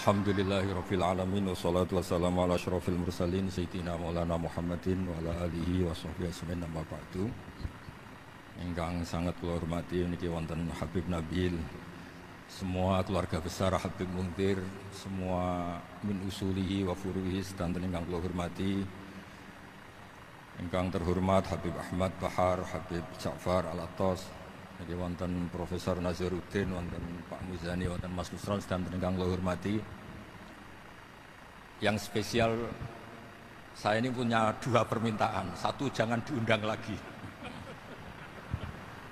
Alhamdulillahirabbil alamin wassalatu wassalamu ala asyrofil mursalin sayyidina maulana Muhammadin wa ala alihi wa sahbihi ajmain amma ba'du. Ingkang sangat kula hormati niki wonten Habib Nabil, semua keluarga besar Habib Muntir, semua min usulihi wa furuhi sedanten ingkang kula hormati. Ingkang terhormat Habib Ahmad Bahar, Habib Ja'far Al-Attas, niki wonten Profesor Nazaruddin, wonten Pak Muzani, wonten Mas Nusron sedanten ingkang kula hormati. Yang spesial, saya ini punya dua permintaan. Satu, jangan diundang lagi.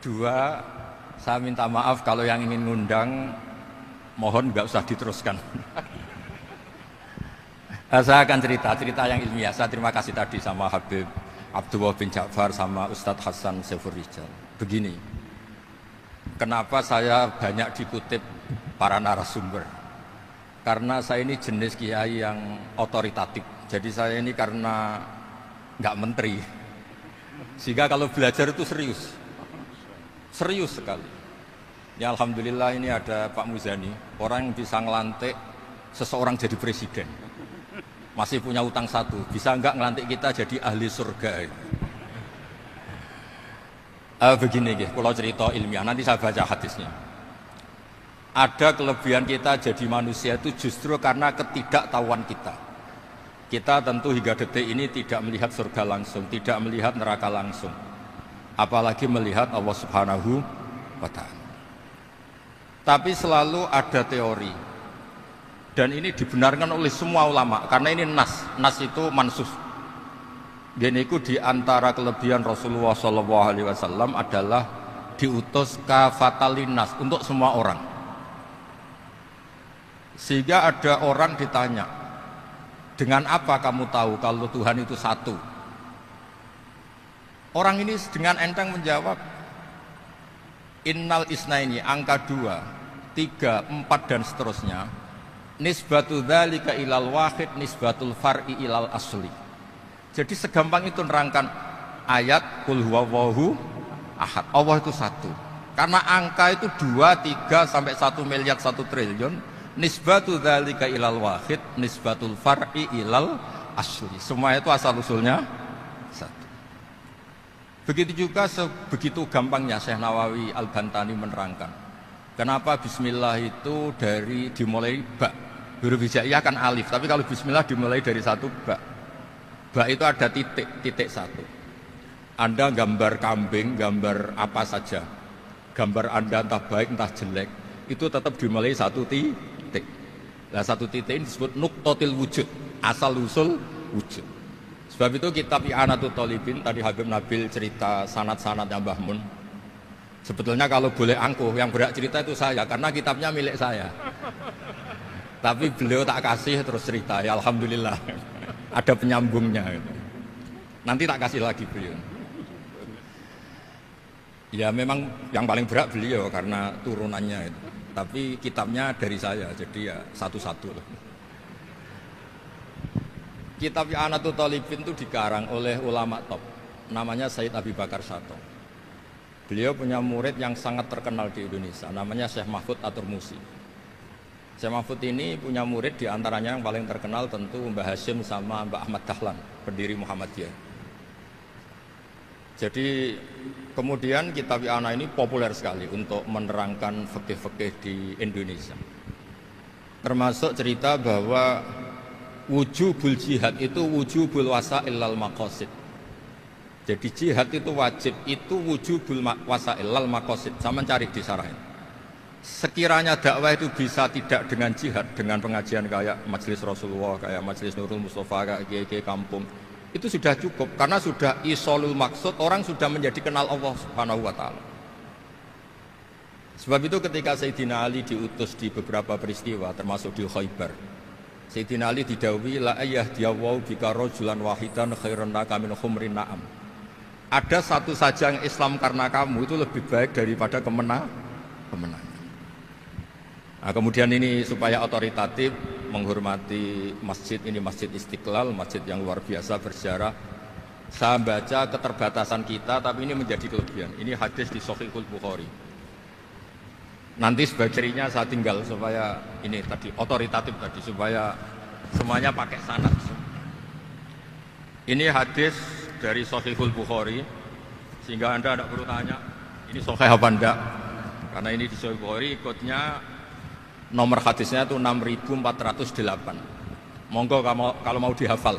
Dua, saya minta maaf kalau yang ingin ngundang, mohon nggak usah diteruskan. Saya akan cerita yang ilmiah. Saya terima kasih tadi sama Habib Abdullah bin Ja'far sama Ustadz Hasan Saifur Rijal. Begini, kenapa saya banyak dikutip para narasumber? Karena saya ini jenis kiai yang otoritatif. Jadi saya ini karena nggak menteri, sehingga kalau belajar itu serius sekali. Ya alhamdulillah ini ada Pak Muzani, orang yang bisa ngelantik seseorang jadi presiden. Masih punya utang satu, bisa nggak ngelantik kita jadi ahli surga? Begini, kalau cerita ilmiah, nanti saya baca hadisnya. Ada kelebihan kita jadi manusia itu justru karena ketidaktahuan kita. Kita tentu hingga detik ini tidak melihat surga langsung, tidak melihat neraka langsung, apalagi melihat Allah Subhanahu wa Ta'ala. Tapi selalu ada teori, dan ini dibenarkan oleh semua ulama, karena ini nas itu mansus. Gini, itu diantara kelebihan Rasulullah SAW adalah diutus kafatalin nas, untuk semua orang. Sehingga ada orang ditanya, dengan apa kamu tahu kalau Tuhan itu satu? Orang ini dengan enteng menjawab, innal isnaini, angka 2, 3, 4 dan seterusnya, nisbatu dzalika ilal wahid nisbatul far'i ilal asli. Jadi segampang itu nerangkan ayat qul huwallahu ahad, Allah itu satu. Karena angka itu 2, 3 sampai 1 miliar 1 triliun, nisbatu dzalika ilal wahid nisbatul far'i ilal asli. Semua itu asal usulnya satu. Begitu juga begitu gampangnya Syekh Nawawi Al-Bantani menerangkan kenapa bismillah itu dimulai ba. Huruf hijaiyah kan alif, tapi kalau bismillah dimulai dari satu ba. Ba itu ada titik satu. Anda gambar kambing, gambar apa saja, gambar Anda entah baik entah jelek, itu tetap dimulai satu titik. Nah, satu titik ini disebut nuqtatil wujud, asal usul wujud. Sebab itu kitab I'anatul Thalibin, tadi Habib Nabil cerita sanad-sanadnya Mbah Mun. Sebetulnya kalau boleh angkuh, yang berhak cerita itu saya, karena kitabnya milik saya. Tapi beliau tak kasih terus cerita, ya alhamdulillah. Ada penyambungnya. Nanti tak kasih lagi beliau. Ya memang yang paling berat beliau karena turunannya itu. Tapi kitabnya dari saya, jadi ya satu-satu lah. Kitab I'anatul Thalibin itu dikarang oleh ulama top, namanya Sayyid Abi Bakar Syato. Beliau punya murid yang sangat terkenal di Indonesia, namanya Syekh Mahfud At-Turmusi. Syekh Mahfud ini punya murid, diantaranya yang paling terkenal tentu Mbah Hashim sama Mbah Ahmad Dahlan, pendiri Muhammadiyah. Jadi kemudian kitab I'anah ini populer sekali untuk menerangkan fikih-fikih di Indonesia. Termasuk cerita bahwa wujubul jihad itu wujubul wasail lal maqasid. Jadi jihad itu wajib, itu wujubul wasail lal maqasid. Saya mencari di syarah. Sekiranya dakwah itu bisa tidak dengan jihad, dengan pengajian kayak Majelis Rasulullah, kayak Majelis Nurul Mustafa, kayak kiai kampung, itu sudah cukup, karena sudah isolul maksud, orang sudah menjadi kenal Allah Subhanahu wa Ta'ala. Sebab itu ketika Sayyidina Ali diutus di beberapa peristiwa, termasuk di Khaybar, Sayyidina Ali didhawuhi la ayyahdiyallahu bika rajulan wahidan khairan laka min humrin na'am. Ada satu saja yang Islam karena kamu itu lebih baik daripada kemenangan. Nah, kemudian ini supaya otoritatif, menghormati masjid ini, Masjid Istiqlal, masjid yang luar biasa bersejarah. Saya baca keterbatasan kita, tapi ini menjadi kelebihan. Ini hadis di Shahihul Bukhari. Nanti sebagai cirinya saya tinggal supaya ini tadi otoritatif tadi supaya semuanya pakai sanad. Ini hadis dari Sahihul Bukhari sehingga Anda tidak perlu tanya ini sahih apa enggak. Karena ini di Sahih Bukhari ikutnya nomor hadisnya itu 6408. Monggo kalau mau dihafal.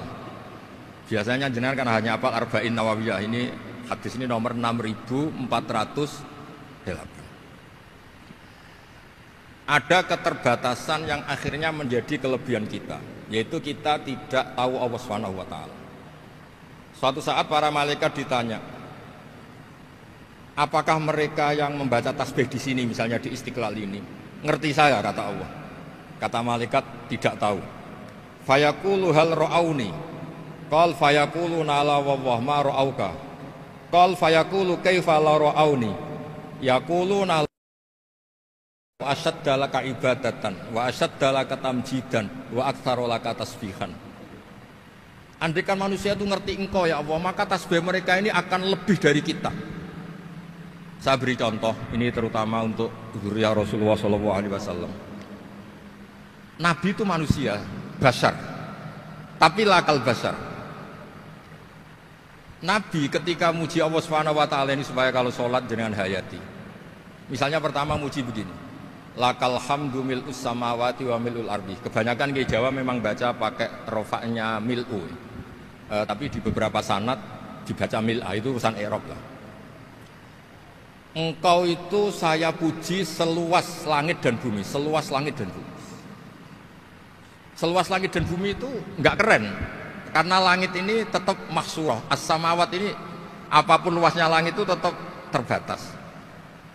Biasanya jenengan kan hanya hafal Arba'in Nawawiyah. Ini hadis ini nomor 6408. Ada keterbatasan yang akhirnya menjadi kelebihan kita, yaitu kita tidak tahu Allah Subhanahu wa taala. Suatu saat para malaikat ditanya, apakah mereka yang membaca tasbih di sini misalnya di Istiqlal ini ngerti saya, kata Allah. Kata malaikat tidak tahu. Fayaqulu hal ra'auni. Qal fayaqulu la wallah ma ra'auka. Qal fayaqulu kaifa la ra'auni. Yaquluna wa asyadda laka ibadatan wa asyadda laka tamjidan wa aktsara laka tasbihan. Andaikan manusia itu ngerti engkau ya Allah, maka tasbih mereka ini akan lebih dari kita. Saya beri contoh, ini terutama untuk dzurriyyah Rasulullah SAW. Nabi itu manusia, basar, tapi lakal basar. Nabi ketika muji Allah SWT ini supaya kalau sholat dengan hayati. Misalnya pertama muji begini, lakal hamdu mil'us samawati wa mil'ul ardi. Kebanyakan di Jawa memang baca pakai rofaknya mil'u, tapi di beberapa sanad dibaca mil'a, itu urusan i'rab lah. Engkau itu saya puji seluas langit dan bumi, seluas langit dan bumi. Seluas langit dan bumi itu enggak keren, karena langit ini tetap mahsurah, as-samawat ini apapun luasnya langit itu tetap terbatas.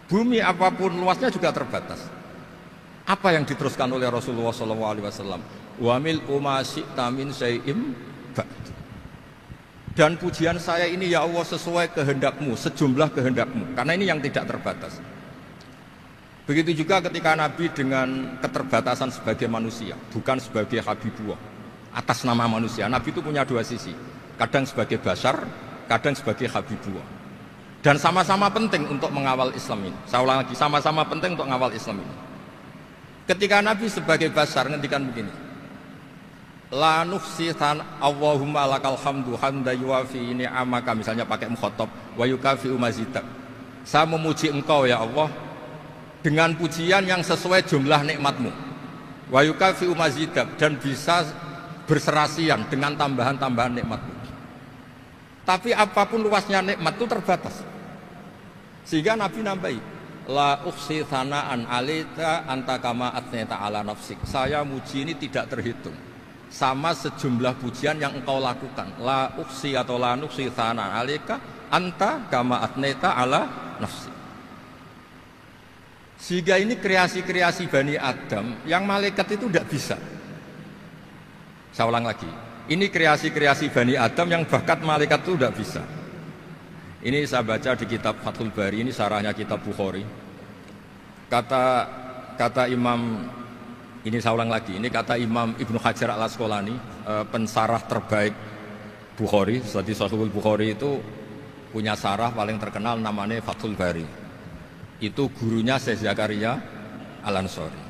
Bumi apapun luasnya juga terbatas. Apa yang diteruskan oleh Rasulullah SAW? Wa mil'u ma syi'ta min syai'im ba'd. Dan pujian saya ini ya Allah sesuai kehendakmu, sejumlah kehendakmu, karena ini yang tidak terbatas. Begitu juga ketika Nabi dengan keterbatasan sebagai manusia, bukan sebagai habibullah, atas nama manusia. Nabi itu punya dua sisi, kadang sebagai basar, kadang sebagai habibullah. Dan sama-sama penting untuk mengawal Islam ini. Saya ulang lagi, sama-sama penting untuk mengawal Islam ini. Ketika Nabi sebagai basar ngendikan begini, la nufsitan Allahumma lakal hamdu hamda yuwafi ni'amaka, misalnya pakai mukhatab, wa yukafi mazidak. Saya memuji engkau ya Allah dengan pujian yang sesuai jumlah nikmatmu, wa yukafi mazidak, dan bisa berserasian dengan tambahan-tambahan nikmatmu. Tapi apapun luasnya nikmat itu terbatas, sehingga Nabi nambahi, la ukhsi thana'an alita anta kama athneta ala nafsik. Saya muji ini tidak terhitung, sama sejumlah pujian yang engkau lakukan. La ukhsi atau la nukhsi thana'an alika anta kama athneta ala nafsik. Sehingga ini kreasi-kreasi Bani Adam yang malaikat itu tidak bisa. Saya ulang lagi, ini kreasi-kreasi Bani Adam yang bakat malaikat itu tidak bisa. Ini saya baca di kitab Fathul Bari, ini sarahnya kitab Bukhari. Kata Imam, ini saya ulang lagi, ini kata Imam Ibnu Hajar al-Asqalani, pensarah terbaik Bukhari. Jadi Sahihul Bukhari itu punya sarah paling terkenal namanya Fathul Bari. Itu gurunya Syekh Zakaria Al-Ansari.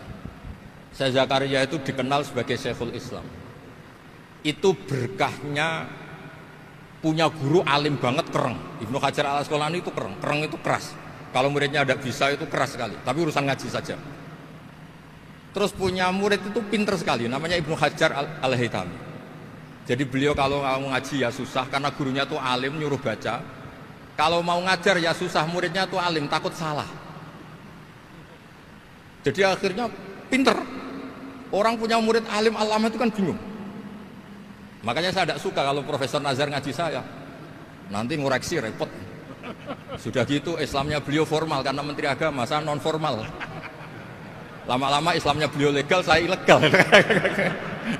Syekh Zakaria itu dikenal sebagai Syekhul Islam. Itu berkahnya punya guru alim banget, kereng. Ibnu Hajar al-Asqalani itu kereng itu keras. Kalau muridnya ada bisa itu keras sekali, tapi urusan ngaji saja. Terus punya murid itu pinter sekali, namanya Ibnu Hajar al-Haytami. Jadi beliau kalau mau ngaji ya susah, karena gurunya tuh alim nyuruh baca. Kalau mau ngajar ya susah, muridnya tuh alim, takut salah. Jadi akhirnya pinter. Orang punya murid alim alama itu kan bingung. Makanya saya tidak suka kalau Profesor Nazar ngaji saya, nanti ngoreksi repot. Sudah gitu Islamnya beliau formal karena Menteri Agama, saya non formal. Lama-lama Islamnya beliau legal, saya ilegal.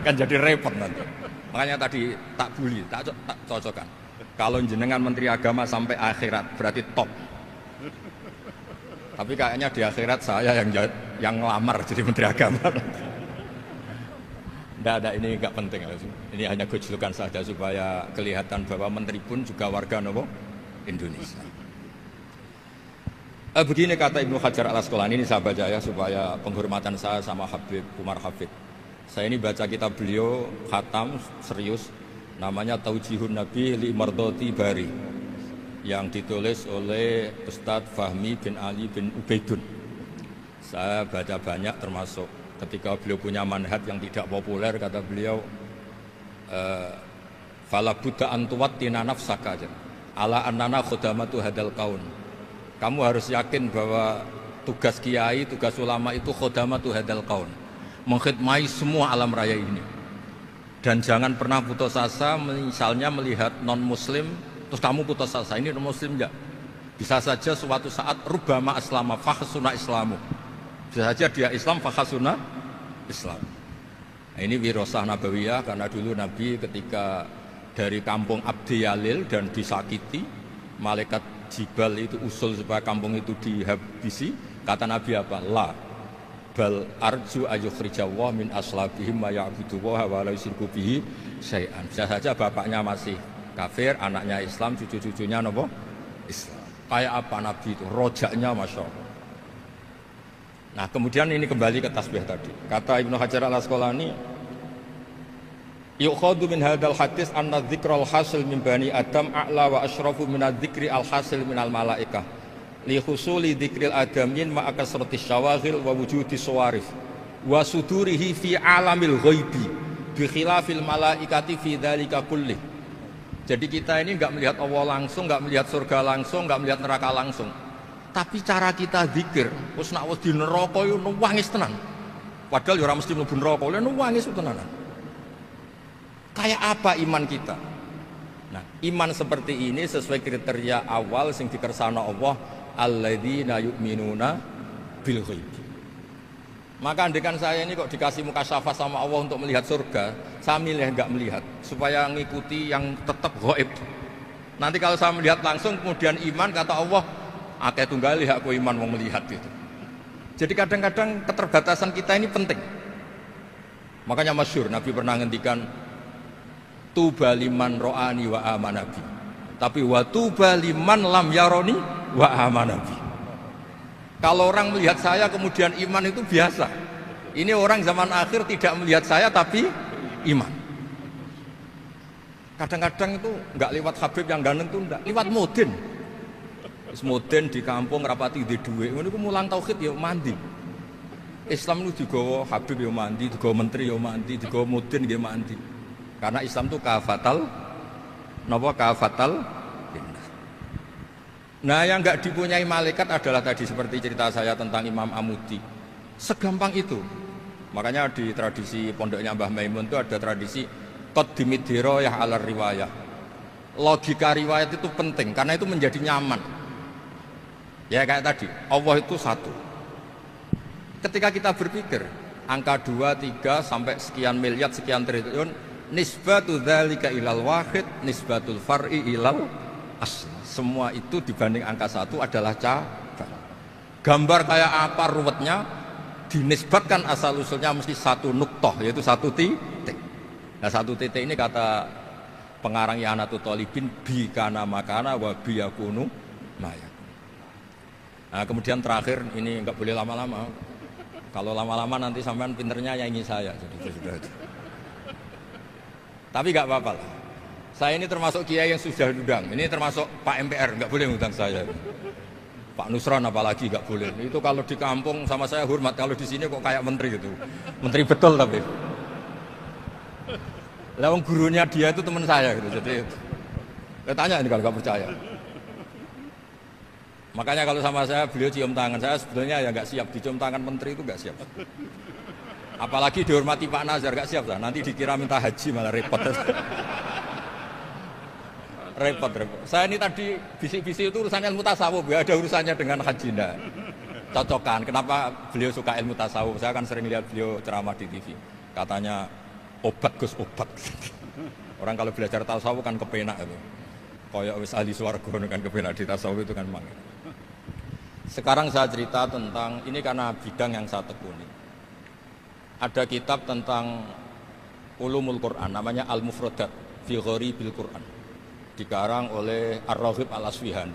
Kan jadi repot nanti. Makanya tadi tak bully, tak cocokkan. Kalau jenengan Menteri Agama sampai akhirat berarti top. Tapi kayaknya di akhirat saya yang ngelamar jadi Menteri Agama. Tidak ada, ini nggak penting. Ini hanya gojlokan saja supaya kelihatan bahwa menteri pun juga warga Indonesia. Begini kata Ibnu Hajar al-Asqalani, ini saya baca ya supaya penghormatan saya sama Habib Umar Hafid. Saya ini baca kitab beliau khatam serius, namanya Taujihun Nabi li Mardoti Bari, yang ditulis oleh Ustadz Fahmi bin Ali bin Ubaidun. Saya baca banyak, termasuk ketika beliau punya manhaj yang tidak populer, kata beliau fala buddha antuwattina nafsaka ala annana khudamatu hadal kaun. Kamu harus yakin bahwa tugas kiai, tugas ulama itu khudamatu hadal kaun, mengkhidmati semua alam raya ini. Dan jangan pernah putus asa, misalnya melihat non muslim terus kamu putus asa, ini non muslim enggak. Bisa saja suatu saat rubama aslama fakhsuna islamu, bisa saja dia Islam fakhsuna Islam. Nah, ini wirasah nabawiyah, karena dulu Nabi ketika dari kampung Abdi Yalil dan disakiti, malaikat Jibal itu usul supaya kampung itu dihabisi, kata Nabi apa? La bal arju ayukhrijawah min aslabihim ma ya'budu wa la yusyriku bihi syai'an. Bisa saja bapaknya masih kafir, anaknya Islam, cucu-cucunya nopo Islam. Kayak apa Nabi itu? Rojaknya Masya Allah. Nah kemudian ini kembali ke tasbih tadi. Kata Ibnu Hajar al-Asqalani, yukhadu min hadal hadis anna dzikral hasil min bani Adam a'la wa asyrafu min adzikri al hasil min al malaikah li husuli dzikril adamin ma akasrati syawaghil wa wujudi sawarif wa sudurihi fi alamil ghaibi bi khilafil malaikati fi dzalika kulli. Jadi kita ini enggak melihat Allah langsung, enggak melihat surga langsung, enggak melihat neraka langsung. Tapi cara kita zikir, wis nek wis di neraka yo nangis tenan. Padahal yo ora mesti mlebu neraka, lha nangis tenanan. Kayak apa iman kita? Nah, iman seperti ini sesuai kriteria awal sing dikersana Allah, alladzina yu'minuna bil ghaib. Maka andekan saya ini kok dikasih mukasyafah sama Allah untuk melihat surga, saya milih enggak melihat supaya ngikuti yang tetap ghaib. Nanti kalau saya melihat langsung kemudian iman, kata Allah, akeh tunggali aku iman mau melihat itu. Jadi kadang-kadang keterbatasan kita ini penting. Makanya masyhur Nabi pernah ngendikan tuba liman ro'ani wa amanabi, tapi wa tuba liman lam yaroni wa amanabi. Kalau orang melihat saya kemudian iman itu biasa. Ini orang zaman akhir tidak melihat saya tapi iman. Kadang-kadang itu enggak lewat Habib yang ganteng itu, enggak lewat Mudin. Mudin di kampung rapati di duwe, ngono iku mulang tauhid ya mandi. Islam itu digawa Habib ya mandi, digawa menteri ya mandi, digawa Mudin ya mandi. Karena Islam itu kafatal, napa kafatal. Nah yang enggak dipunyai malaikat adalah tadi seperti cerita saya tentang Imam Amudi. Segampang itu. Makanya di tradisi pondoknya Mbah Maimun itu ada tradisi qaddimid dirayah ala riwayah. Logika riwayat itu penting karena itu menjadi nyaman. Ya kayak tadi, Allah itu satu. Ketika kita berpikir angka 2, 3 sampai sekian miliar, sekian triliun, nisbatu dzalika ilal wahid, nisbatul far'i ilal asli. Semua itu dibanding angka 1 adalah cabang. Gambar kayak apa ruwetnya, dinisbatkan asal usulnya mesti satu nuktoh, yaitu satu titik. Nah satu titik ini kata pengarang I'anatul Thalibin, bi kana makana wa bi yakunu maya. Nah kemudian terakhir ini enggak boleh lama-lama. Kalau lama-lama nanti sampean pinternya nyanyi saya. Jadi sudah itu. Tapi enggak apa-apa lah. Saya ini termasuk kiai yang sudah diundang. Ini termasuk Pak MPR, enggak boleh ngundang saya. Pak Nusron apalagi enggak boleh. Itu kalau di kampung sama saya hormat, kalau di sini kok kayak menteri gitu. Menteri betul tapi. Lah gurunya dia itu teman saya gitu. Jadi tanya ini kalau enggak percaya. Makanya kalau sama saya beliau cium tangan, saya sebetulnya ya nggak siap dicium tangan menteri itu nggak siap. Apalagi dihormati Pak Nazar nggak siap lah. Nanti dikira minta haji malah repot. repot. Saya ini tadi bisik-bisik itu urusannya ilmu tasawuf, ya ada urusannya dengan haji ndak. Cocokan. Kenapa beliau suka ilmu tasawuf? Saya kan sering lihat beliau ceramah di TV. Katanya obat Gus obat. Orang kalau belajar tasawuf kan kepenak itu. Kayak wis ahli swarga kan kepenak di tasawuf itu kan mang. Sekarang saya cerita tentang ini karena bidang yang saya tekuni. Ada kitab tentang ulumul Quran namanya Al-Mufradat fi Gharibil Quran, dikarang oleh Ar-Raghib Al-Asfihani.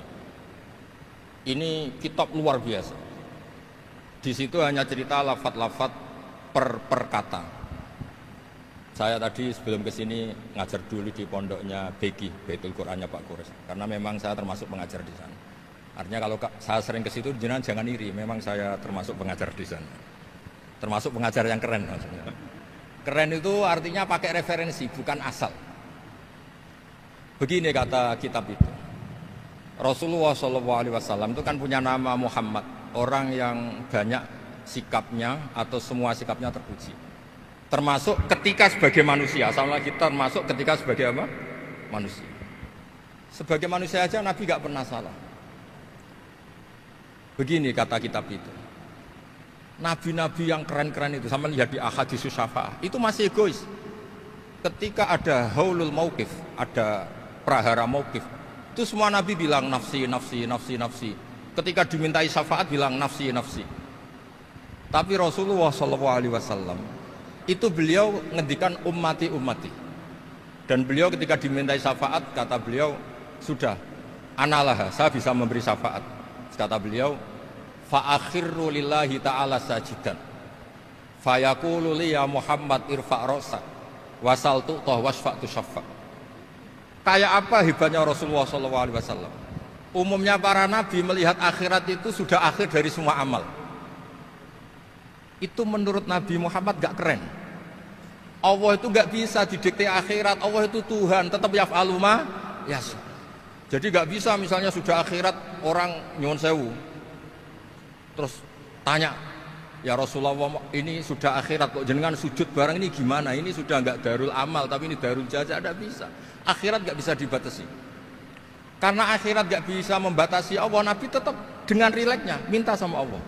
Ini kitab luar biasa. Di situ hanya cerita lafat-lafat per kata. Saya tadi sebelum kesini ngajar dulu di pondoknya Beki, Baitul Qurannya Pak Kures. Karena memang saya termasuk pengajar di sana. Artinya kalau saya sering ke situ jangan iri, memang saya termasuk pengajar di sana. Termasuk pengajar yang keren maksudnya. Keren itu artinya pakai referensi, bukan asal. Begini kata kitab itu. Rasulullah SAW itu kan punya nama Muhammad, orang yang banyak sikapnya atau semua sikapnya terpuji. Termasuk ketika sebagai manusia, sama kita termasuk ketika sebagai apa? Manusia. Sebagai manusia aja Nabi gak pernah salah. Begini kata kitab itu. Nabi-nabi yang keren-keren itu, sama lihat di ahaditsus syafa'ah, itu masih egois. Ketika ada haulul mauqif, ada prahara mauqif, itu semua Nabi bilang nafsi, nafsi, nafsi, nafsi. Ketika dimintai syafaat bilang nafsi, nafsi. Tapi Rasulullah SAW itu beliau ngendikan ummati, ummati. Dan beliau ketika dimintai syafaat kata beliau sudah analah, saya bisa memberi syafaat. Kata beliau fa akhirru lillahi ta'ala sajidan fa yaqulu li ya Muhammad irfa' ra'sak wasal tu'tah wasfa'tu syaffa'. Kayak apa hebatnya Rasulullah SAW? Umumnya para nabi melihat akhirat itu sudah akhir dari semua amal. Itu menurut Nabi Muhammad gak keren. Allah itu gak bisa didikte akhirat. Allah itu Tuhan, tetap yaf'alu ma yasha. Jadi gak bisa misalnya sudah akhirat orang nyuwun sewu terus tanya, ya Rasulullah ini sudah akhirat kok jenengan sujud barang ini gimana? Ini sudah gak darul amal tapi ini darul jaza. Gak bisa. Akhirat gak bisa dibatasi. Karena akhirat gak bisa membatasi Allah, Nabi tetap dengan rileksnya minta sama Allah.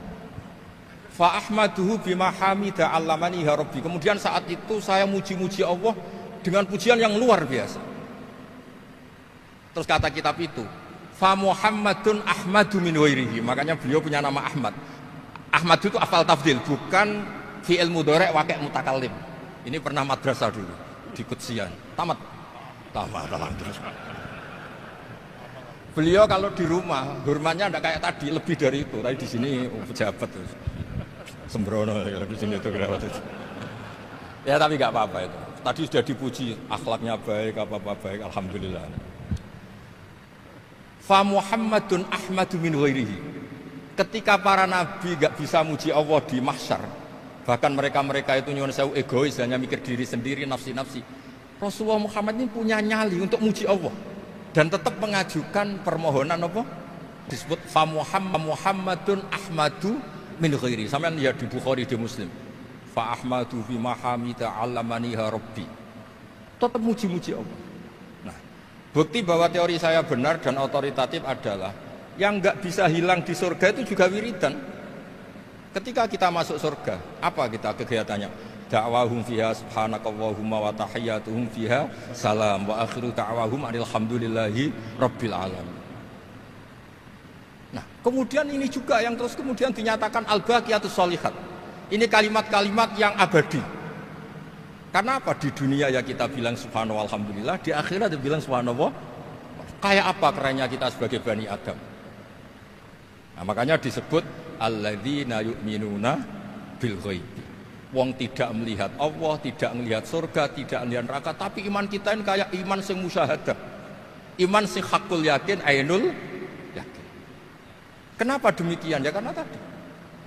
Fa ahmaduhu bima hamida 'allamani ya rabbi. Kemudian saat itu saya muji-muji Allah dengan pujian yang luar biasa. Terus kata kitab itu, fa Muhammadun ahmadu min ghairihi. Makanya beliau punya nama Ahmad. Ahmad itu afal tafdil, bukan fi'il mudhari' waqi' mutakallim. Ini pernah madrasah dulu di Kutsian. Tamat. Terus. Beliau kalau di rumah hormatnya tidak kayak tadi, lebih dari itu. Tadi di sini pejabat terus. Sembrono di sini itu kenapa itu. Ya tapi nggak apa-apa itu. Tadi sudah dipuji, akhlaknya baik, apa-apa baik, alhamdulillah. Fa Muhammadun ahmadu min ghairihi. Ketika para nabi nggak bisa muji Allah di mahsyar, bahkan mereka itu nyuwun sewu egois, hanya mikir diri sendiri, nafsi-nafsi. Rasulullah Muhammad ini punya nyali untuk muji Allah dan tetap mengajukan permohonan apa? Disebut fa Muhammadun ahmadu min ghairi. Sampeyan lihat di Bukhari, di Muslim. Fa ahmadu fi mahamida 'allamani ya rabbi. Tetap muji-muji Allah. Nah, bukti bahwa teori saya benar dan otoritatif adalah yang enggak bisa hilang di surga itu juga wiridan. Ketika kita masuk surga, apa kita kegiatannya? Da'wahum fiha subhanakallahumma wa tahiyyatuhum fiha salam wa akhiru da'wahum alhamdulillahi rabbil alamin. Nah, kemudian ini juga yang terus kemudian dinyatakan al-baqiyatus sholihat. Ini kalimat-kalimat yang abadi. Karena apa? Di dunia ya kita bilang subhanallah alhamdulillah, di akhirat dia bilang subhanallah. Kayak apa kerennya kita sebagai Bani Adam? Nah, makanya disebut alladzina yu'minuna bil ghaib. Wong tidak melihat Allah, tidak melihat surga, tidak melihat neraka, tapi iman kita ini kayak iman sing musyahadah. Iman sing hakul yakin, ainul yakin. Kenapa demikian? Ya karena tadi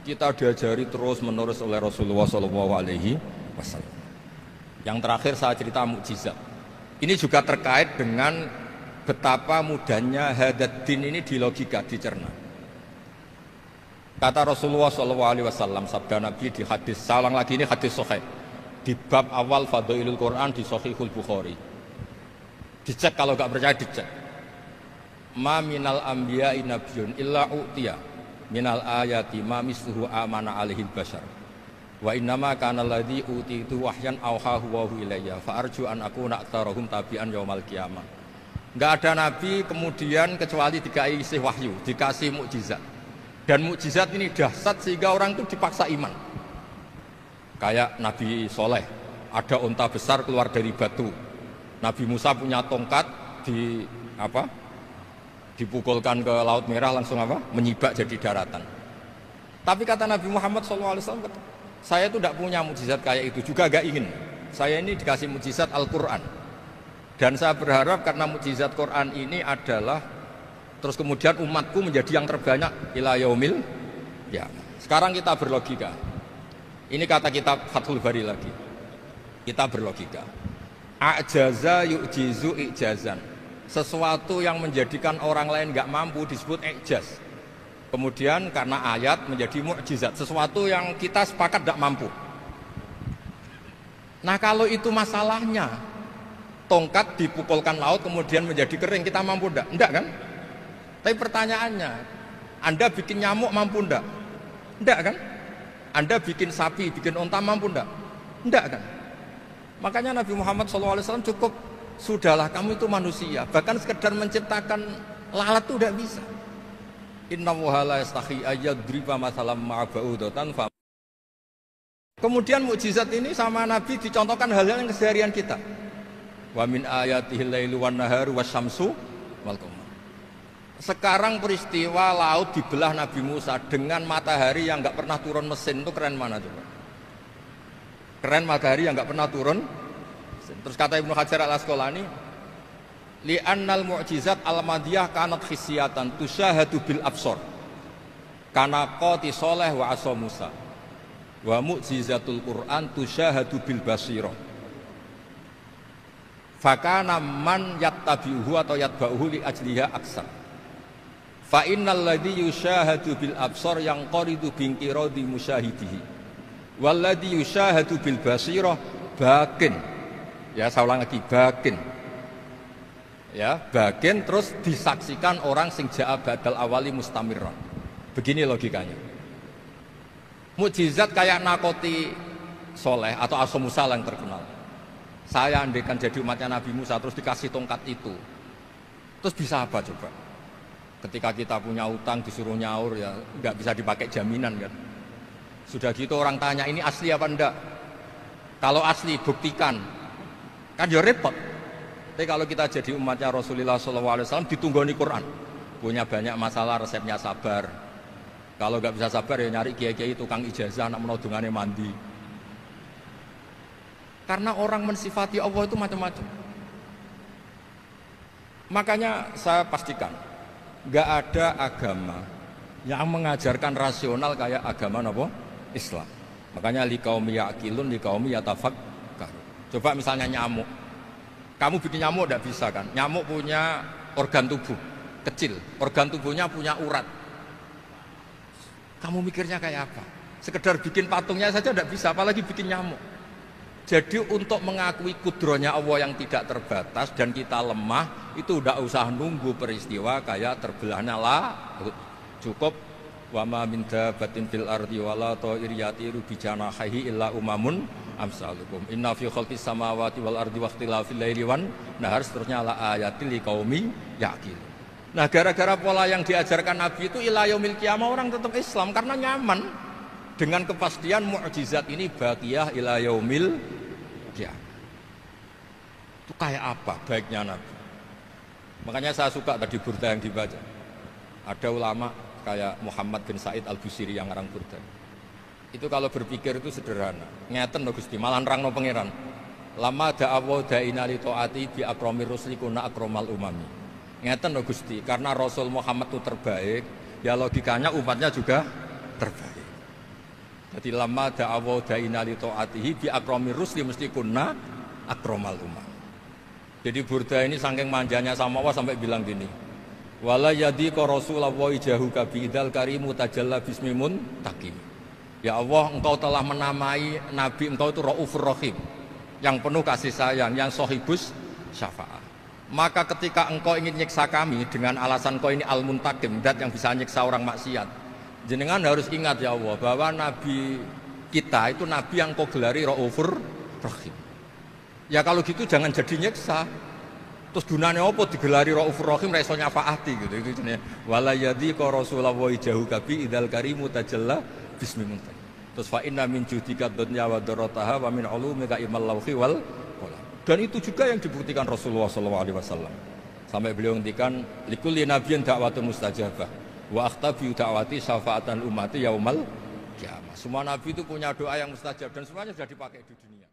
kita diajari terus menerus oleh Rasulullah SAW. Yang terakhir saya cerita mukjizat. Ini juga terkait dengan betapa mudahnya hadad din ini di logika, dicerna. Kata Rasulullah SAW, sabda Nabi di hadis, salang lagi ini hadis sahih di bab awal Fadailul Quran di Sahihul Bukhari. Dicek kalau nggak percaya dicek. Ma minal anbiya'i nabiyyun illa u'tiya minal ayati ma misluhu amana alaihil bashar. Wa innama kana alladhi utitu wahyan awhahu wa hu ilayya fa arju an akuna aktsarahum tabi'an yaumal qiyamah. Enggak ada nabi kemudian kecuali dikasih wahyu, dikasih mukjizat. Dan mukjizat ini dahsyat sehingga orang itu dipaksa iman. Kayak Nabi Soleh, ada unta besar keluar dari batu. Nabi Musa punya tongkat dipukulkan ke Laut Merah langsung apa? Menyibak jadi daratan. Tapi kata Nabi Muhammad SAW, saya itu tidak punya mukjizat kayak itu, juga gak ingin. Saya ini dikasih mukjizat Al-Quran. Dan saya berharap karena mukjizat Quran ini adalah terus kemudian umatku menjadi yang terbanyak ila yaumil ya. Sekarang kita berlogika. Ini kata kitab Fathul Bari lagi. Kita berlogika. A'jaza yu'jizu i'jazan. Sesuatu yang menjadikan orang lain nggak mampu disebut i'jaz. Kemudian karena ayat menjadi mukjizat, sesuatu yang kita sepakat tidak mampu. Nah kalau itu masalahnya, tongkat dipukulkan laut kemudian menjadi kering, kita mampu enggak? Enggak kan? Tapi pertanyaannya, Anda bikin nyamuk mampu enggak? Enggak kan? Anda bikin sapi, bikin unta mampu enggak? Enggak kan? Makanya Nabi Muhammad SAW cukup, sudahlah kamu itu manusia, bahkan sekedar menciptakan lalat itu enggak bisa. Inna wuhala yastahi ayyadriba masalam ma'aba'udatan. Kemudian mukjizat ini sama Nabi dicontohkan hal-hal yang keseharian kita. Wa min ayatihil lailu wan naharu wasyamsu wal qamar. Sekarang peristiwa laut dibelah Nabi Musa dengan matahari yang enggak pernah turun mesin, itu keren mana coba? Keren matahari yang enggak pernah turun mesin. Terus kata Ibnu Hajar Al-Asqalani, li'annal mu'jizat al-madiyah kanat khisyatan tusyahadu bil absor kana qati soleh wa asa Musa wa mu'jizatul Qur'an tusyahadu bil basirah fakana man yattabi'uhu atau yatba'uhu li ajliha aksar fa innal ladhi yusyahadu bil absor yang qaridu bingkiradi musyahidihi wal ladhi yusyahadu bil basirah bakin, ya saya ulang lagi, bakin, ya bagian terus disaksikan orang sing ja'a badal awali mustamirran. Begini logikanya. Mukjizat kayak nakoti soleh atau Asa Musa yang terkenal. Saya andaikan jadi umatnya Nabi Musa terus dikasih tongkat itu, terus bisa apa coba? Ketika kita punya utang disuruh nyaur ya nggak bisa dipakai jaminan kan. Sudah gitu orang tanya ini asli apa enggak? Kalau asli buktikan, kan ya repot. Tapi kalau kita jadi umatnya Rasulullah SAW ditunggoni Quran, punya banyak masalah resepnya sabar. Kalau nggak bisa sabar ya nyari kiai-kiai tukang ijazah anak menodungannya mandi. Karena orang mensifati Allah itu macam-macam. Makanya saya pastikan nggak ada agama yang mengajarkan rasional kayak agama apa? Islam. Makanya liqaumi yaqilun liqaumi yatafakkarun. Coba misalnya nyamuk. Kamu bikin nyamuk tidak bisa kan? Nyamuk punya organ tubuh kecil, organ tubuhnya punya urat. Kamu mikirnya kayak apa? Sekedar bikin patungnya saja tidak bisa, apalagi bikin nyamuk. Jadi untuk mengakui kudrohnya Allah yang tidak terbatas dan kita lemah, itu tidak usah nunggu peristiwa kayak terbelahnya laut. Cukup wa ma min dabbatin fil ardi wala ta'ir yatiru bi janahihi illa umamun amsalukum inna fi khalqis samawati wal ardi wakhtilafil laili wan nahar, seterusnya la ayatil liqaumi yaqilun. Nah, gara-gara pola yang diajarkan Nabi itu ila yaumil qiyamah orang tetap Islam karena nyaman dengan kepastian mukjizat ini baqiyah ila yaumil qiyamah. Itu kayak apa baiknya Nabi? Makanya saya suka tadi burda yang dibaca. Ada ulama kayak Muhammad bin Said Al-Busiri yang ngarang burda. Itu kalau berpikir itu sederhana. Ngeten lho Gusti, malah nerangno pangeran. Lama da'awu da'ina li ta'ati bi akramir rusli kuna akramal umami. Ngeten lho Gusti, karena Rasul Muhammad itu terbaik, ya logikanya umatnya juga terbaik. Jadi lama da'awu da'ina li ta'atihi bi akramir rusli mesti kuna akramal umami. Jadi burda ini saking manjanya sama Allah sampai bilang gini. Wala yadi ka Rasulullah jahu kabidal karimu tajalla bismimun takim. Ya Allah, engkau telah menamai Nabi engkau itu Raufur Rahim, yang penuh kasih sayang, yang sohibus syafa'ah. Maka ketika engkau ingin nyiksa kami dengan alasan engkau ini al-muntakim, dat yang bisa nyiksa orang maksiat, jenengan harus ingat ya Allah bahwa Nabi kita itu Nabi yang kau gelari Raufur Rahim. Ya kalau gitu jangan jadi nyiksa. Terus gunanya apa digelari Raufur Rahim ra iso nyafaati gitu. Itu jenenge wala yadi ka Rasulullah jahu kabi idal karimu tajalla bismillah. Terus fa inna min judika dunya wa darataha wa min ulumika ilmal lauhi wal qalam. Dan itu juga yang dibuktikan Rasulullah SAW. Sampai beliau ngendikan likulli nabiyyin da'watun mustajabah wa akhtabi da'wati syafa'atan ummati yaumal kiamah. Semua nabi itu punya doa yang mustajab dan semuanya sudah dipakai di dunia.